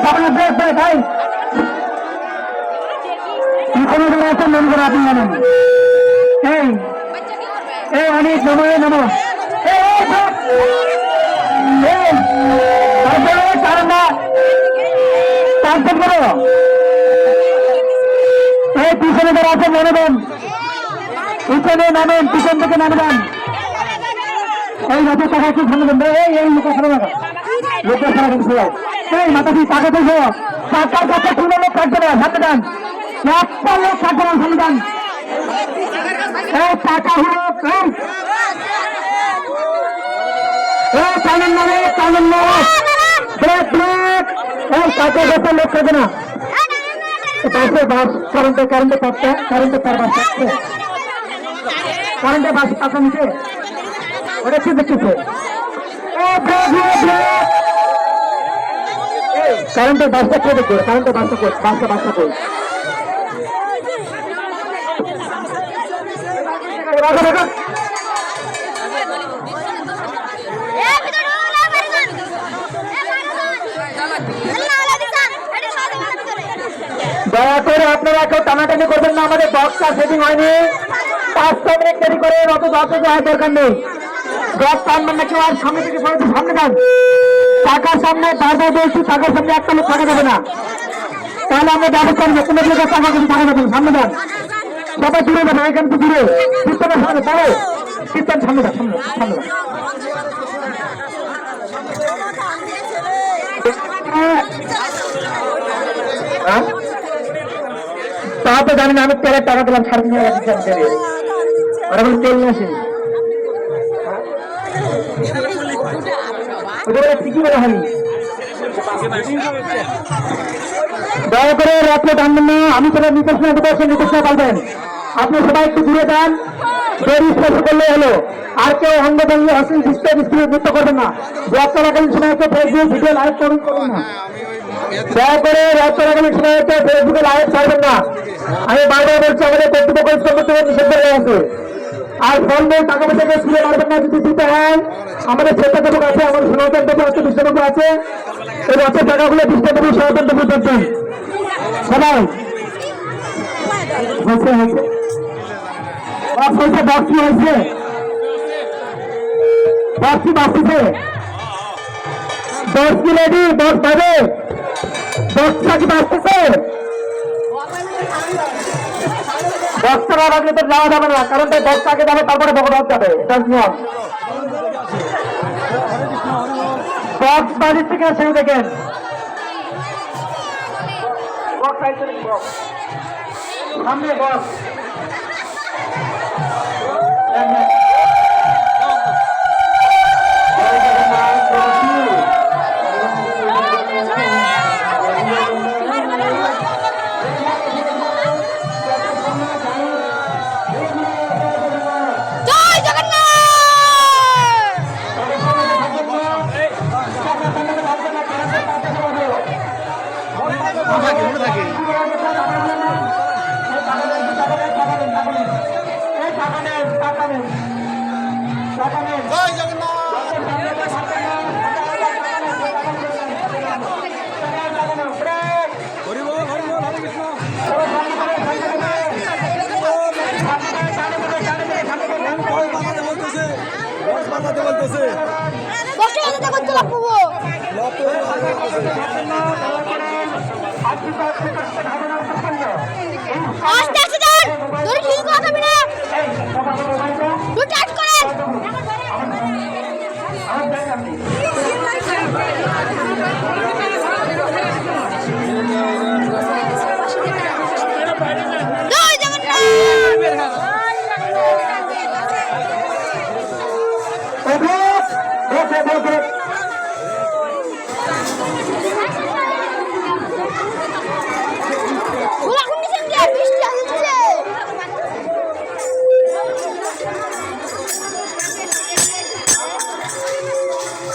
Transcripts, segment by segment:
সামনে break break ভাই কোনো জায়গায় আছে মন করে আপনি জানেন এই এই অনেক নমো নমো তারপরে কারণটা তারপর করো এই পিছনে যারা আছে মনে দেন পিছনে নামেন পিছন থেকে নামে দেন এই রথের টাকা একটু সামনে দেন এই লোকের সারা লোকের সারা কিন্তু এই মাথা দিয়ে টাকা দেখো টাকার কাছে কোনো লোক থাকবে না সামনে দেন একটা লোক থাকবে না সামনে দেন এই টাকা হলো এই টানেন না রে টানেন না ব্রেক ব্রেক এই টাকা কাছে লোক থাকবে না পাশে বাস কারেন্টে পাচ্ছে কারেন্টে তার বাস থাকছে কারেন্টে বাস কাছে নিচে ওটা কি দেখতেছে কারেন্টের বাসটা কে দেখবে কারেন্টের বাসটা কই বাসটা কই দয়া করে আপনারা কেউ টানাটানি করবেন না আমাদের বক্সটা সেটিং হয়নি 5 মিনিট দেরি করে অত হওয়ার দরকার নেই বক্স টানবেন না কেউ আর সামনে থেকে সামনে যান টাকার সামনে বারবার বলছি টাকার সামনে একটা লোক থাকা যাবে না তাহলে আমরা ব্যবস্থা নেবো কোনো লোকের টাকা কিন্তু থাকা যাবে না সামনে যান সবাই দূরে যাবে এখান থেকে দূরে কীর্তনের সামনে বলো কীর্তন সামনে যান সামনে তা তো জানি না আমি তেলের টাকা দিলাম 3,500 ওরা বলে তেল নিয়ে আসেনি ঠিকই বলা হয়নি দয়া করে রাত্রে টানবেন না আমি সেটা নির্দেশনা পাবেন আপনি সবাই একটু দূরে যান দেরি স্পর্শ করলে হলো আর কেউ অঙ্গভঙ্গি হাসি নৃত্য করবেন না রাত চলাকালীন সময় ফেসবুক ভিডিও লাইভ করুন না দয়া করে রাত চলাকালীন সময় ফেসবুকে লাইভ ছাড়বেন না আমি বারবার বলছি আমাদের কর্তৃপক্ষ নিষেধ করে আছে আর ফোন দিয়ে টাকা পয়সা ছুঁড়ে মারবেন না যদি দিতে হয় আমাদের স্বেচ্ছাসেবক আছে আমাদের সনাতন দেবী আছে বিশ্বদেবী আছে এই রথের টাকাগুলো বিশ্বদেবী সনাতন দেবী করছেন সবাই বক্সি হয়েছে বক্সি বাঁচতেছে বক্স কি রেডি বক্স পাবে বক্সটা কি বাঁচতেছে বক্সটা না রাখলে তো যাওয়া যাবে না কারণ তাই বক্স আগে যাবে তারপরে ভগবান যাবে এটা নিয়ম বক্স বাড়ির থেকে আসে দেখেন সামনে বক্স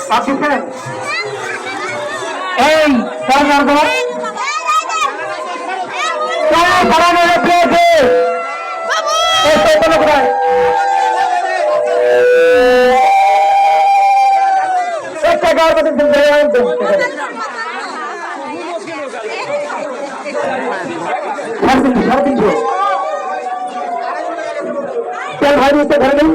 পাকিস্তান এই সরকার কোথায় 350 তেল ভাই দিতে ধরে নিন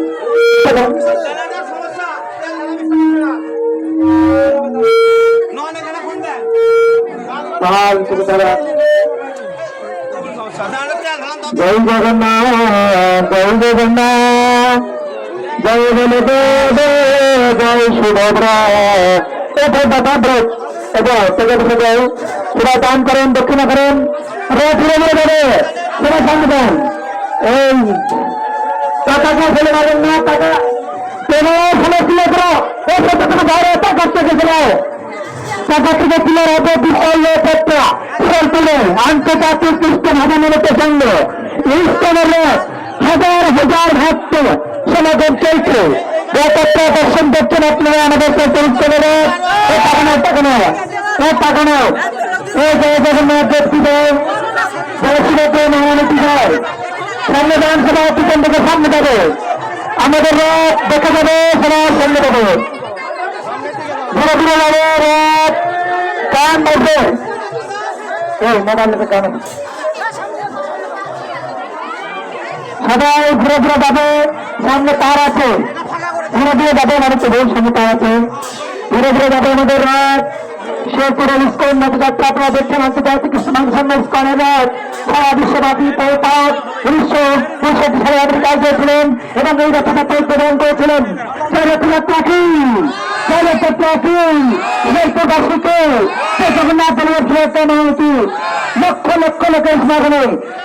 জয় জগন্নাথ জয় জগন্নাথ জয় বলদেব জয় সুভদ্রা সবাই দান করেন দক্ষিণা করেন ফিরে নিয়ে যাবে সবাই সামনে দেন এই টাকাকে ফেলে মারেন না টাকা কেন ফেলে তুলে করো এই সত্যি বাইরে টাকা থেকে ফেলো টাকা থেকে তুলে হবে বিপল্য পেট্রা ফেল তুলে আন্তর্জাতিক খ্রিস্টান হাজার সঙ্গে ইস্টানের হাজার হাজার ভক্ত সমাগম চলছে ব্যাপারটা দর্শন করছেন আপনারা আমাদেরকে চরিত্র করে টাকানো এই জয় জগন্নাথ ব্যক্তি দেয় জয়শিবাকে মহানতি দেয় সামনে যান সবাই পিছন থেকে সামনে যাবে আমাদের রথ দেখা যাবে সবাই সামনে যাবে ধীরে ধীরে যাবে রথ কান বাজবে এই মোবাইল কান সবাই ঘুরে ঘুরে যাবে সামনে তার আছে ঘুরে ঘুরে যাবে আমাদের তবুর সামনে তার আছে ঘুরে ঘুরে যাবে আমাদের রাত শেরপুরের ইস্কন রথযাত্রা আপনারা দেখছেন আন্তর্জাতিক খ্রিস্টান ইস্কনের রাত সারা বিশ্বব্যাপী পৌঁছাত 1965 সালে আমেরিকায় গিয়েছিলেন এবং এই রথযাত্রা উদ্বোধন করেছিলেন সেই রথযাত্রা কি সেই রথযাত্রা কি শেরপুরবাসীকে জগন্নাথ বলের ফিরতে অনুমতি লক্ষ লক্ষ লোকের সমাগমে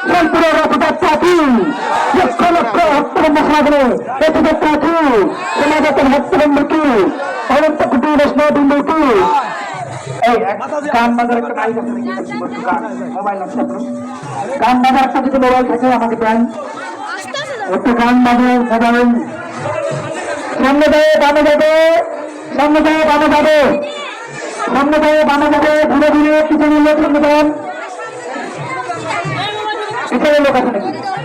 শেরপুরের রথযাত্রা কি লক্ষ লক্ষ ভক্তবৃন্দ সমাগমে রথযাত্রা কি সমাগতের ভক্তবৃন্দ কি অনন্ত কোটি বৈষ্ণব বৃন্দ কি গান বাজার একটা মাইক আছে মোবাইল আছে গান বাজার একটা যদি মোবাইল থাকে আমাকে দেন একটু গান বাজে মোবাইল সামনে দেয় বামে যাবে সামনে দেয় বামে যাবে সামনে দেয় বামে যাবে ধীরে ধীরে পিছনে লোক সামনে দেন পিছনে লোক আছে নাকি